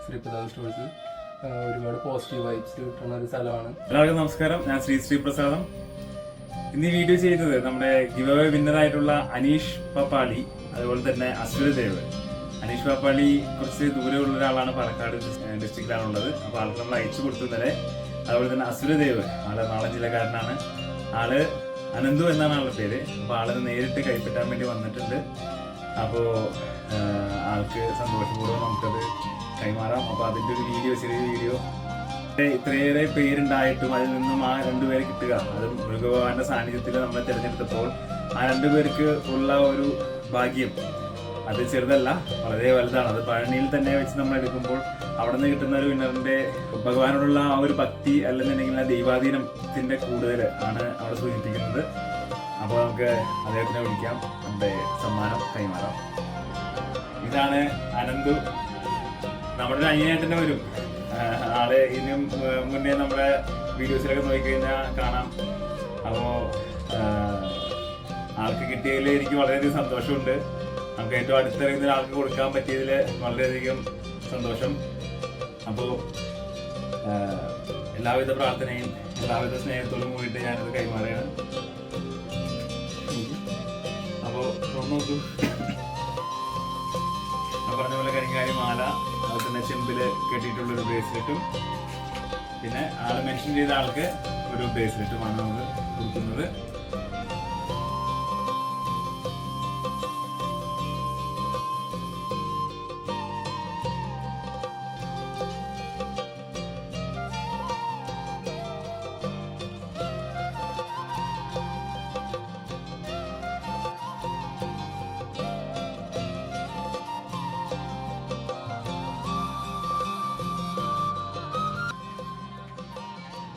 Sreeprasad stores. ഒരുപാട് positive vibes കിട്ടുന്ന ഒരു സ്ഥലമാണ്. എല്ലാവർക്കും നമസ്കാരം, ഞാൻ ശ്രീപ്രസാദം. ഇന്ന് ഈ വീഡിയോ ചെയ്യുന്നത് നമ്മുടെ ഗിവ് അവേ വിന്നറായിട്ടുള്ള അനീഷ് പപ്പാളി, അതുപോലെ തന്നെ അസുരദേവ്. അനീഷ് പപ്പാളി കുറച്ച് ദൂരെയുള്ള ഒരാളാണ്, പാലക്കാട് ഡിസ്ട്രിക്റ്റിലാണുള്ളത്. അപ്പോൾ ആൾക്ക് നമ്മൾ അയച്ചു കൊടുത്തത്. അതുപോലെ തന്നെ അസുരദേവ് ആള് നാളെ ജില്ലക്കാരനാണ്. ആള് അനന്തു എന്നാണ് ആളുടെ പേര്. അപ്പോൾ ആളിന് നേരിട്ട് കൈപ്പറ്റാൻ വേണ്ടി വന്നിട്ടുണ്ട്. അപ്പോൾ ആൾക്ക് സന്തോഷപൂർവ്വം നമുക്കത് കൈമാറാം. അപ്പോൾ അതിൻ്റെ ഒരു വീഡിയോ, ചെറിയ വീഡിയോ. ഇത്രയേറെ പേരുണ്ടായിട്ടും അതിൽ നിന്നും ആ രണ്ടുപേരെ കിട്ടുക, അത് മുരുകഭഗവാന്റെ സാന്നിധ്യത്തിൽ നമ്മളെ തിരഞ്ഞെടുത്തപ്പോൾ ആ രണ്ടുപേർക്ക് ഉള്ള ഒരു ഭാഗ്യം അത് ചെറുതല്ല, വളരെ വലുതാണ്. അത് പഴനിയിൽ തന്നെ വെച്ച് നമ്മൾ എടുക്കുമ്പോൾ അവിടെ നിന്ന് കിട്ടുന്ന ഒരു വിന്നറിന്റെ ഭഗവാനോടുള്ള ആ ഒരു ഭക്തി അല്ലെന്നുണ്ടെങ്കിൽ ആ ദൈവാധീനത്തിന്റെ കൂടുതൽ ആണ് അവിടെ സൂചിപ്പിക്കുന്നത്. അപ്പോൾ നമുക്ക് അദ്ദേഹത്തിനെ വിളിക്കാം, നമ്മുടെ സമ്മാനം കൈമാറാം. ഇതാണ് അനന്തു. നമ്മുടെ ഒരു അനിയനായിട്ട് തന്നെ വരും. ആള് ഇതിനും മുന്നേ നമ്മുടെ വീഡിയോസിലൊക്കെ നോക്കിക്കഴിഞ്ഞാൽ കാണാം. അപ്പോൾ ആൾക്ക് കിട്ടിയതിൽ എനിക്ക് വളരെയധികം സന്തോഷമുണ്ട്. നമുക്ക് ഏറ്റവും അടുത്തറിയുന്ന ആൾക്ക് കൊടുക്കാൻ പറ്റിയതിൽ വളരെയധികം സന്തോഷം. അപ്പോൾ എല്ലാവിധ പ്രാർത്ഥനയും എല്ലാവിധ സ്നേഹത്തോടും കൂടിയിട്ട് ഞാനത് കൈമാറുകയാണ്. അപ്പോൾ നോക്കൂ, പറഞ്ഞ പോലെ കരിങ്കാരി മാല, അതുപോലെ തന്നെ ചെമ്പില് കെട്ടിയിട്ടുള്ളൊരു ബ്രേസ്ലെറ്റും, പിന്നെ ആള് മെൻഷൻ ചെയ്ത ആൾക്ക് ഒരു ബ്രേസ്ലെറ്റുമാണ് നമ്മൾ കൊടുക്കുന്നത്.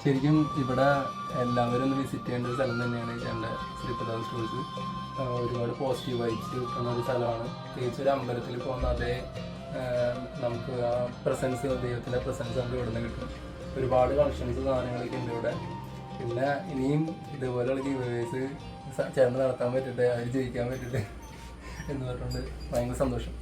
ശരിക്കും ഇവിടെ എല്ലാവരും ഒന്ന് വിസിറ്റ് ചെയ്യേണ്ട ഒരു സ്ഥലം തന്നെയാണ് ഞങ്ങളുടെ ശ്രീപ്രസാദ് സ്റ്റോഴ്സ്. ഒരുപാട് പോസിറ്റീവ് വൈബ്സ് കിട്ടുന്ന ഒരു സ്ഥലമാണ്. പ്രത്യേകിച്ച് ഒരു അമ്പലത്തിൽ പോകുന്ന അതേ നമുക്ക് ആ പ്രസൻസ്, ദൈവത്തിൻ്റെ പ്രസൻസ് നമുക്ക് ഇവിടെ നിന്ന് കിട്ടും. ഒരുപാട് കളക്ഷൻസ് സാധനങ്ങളൊക്കെ ഉണ്ട് ഇവിടെ. പിന്നെ ഇനിയും ഇതുപോലെയുള്ള ഗീവേഴ്സ് ചേർന്ന് നടത്താൻ പറ്റട്ടെ, അവർ ജയിക്കാൻ പറ്റട്ടെ എന്ന് പറഞ്ഞുകൊണ്ട് ഭയങ്കര സന്തോഷം.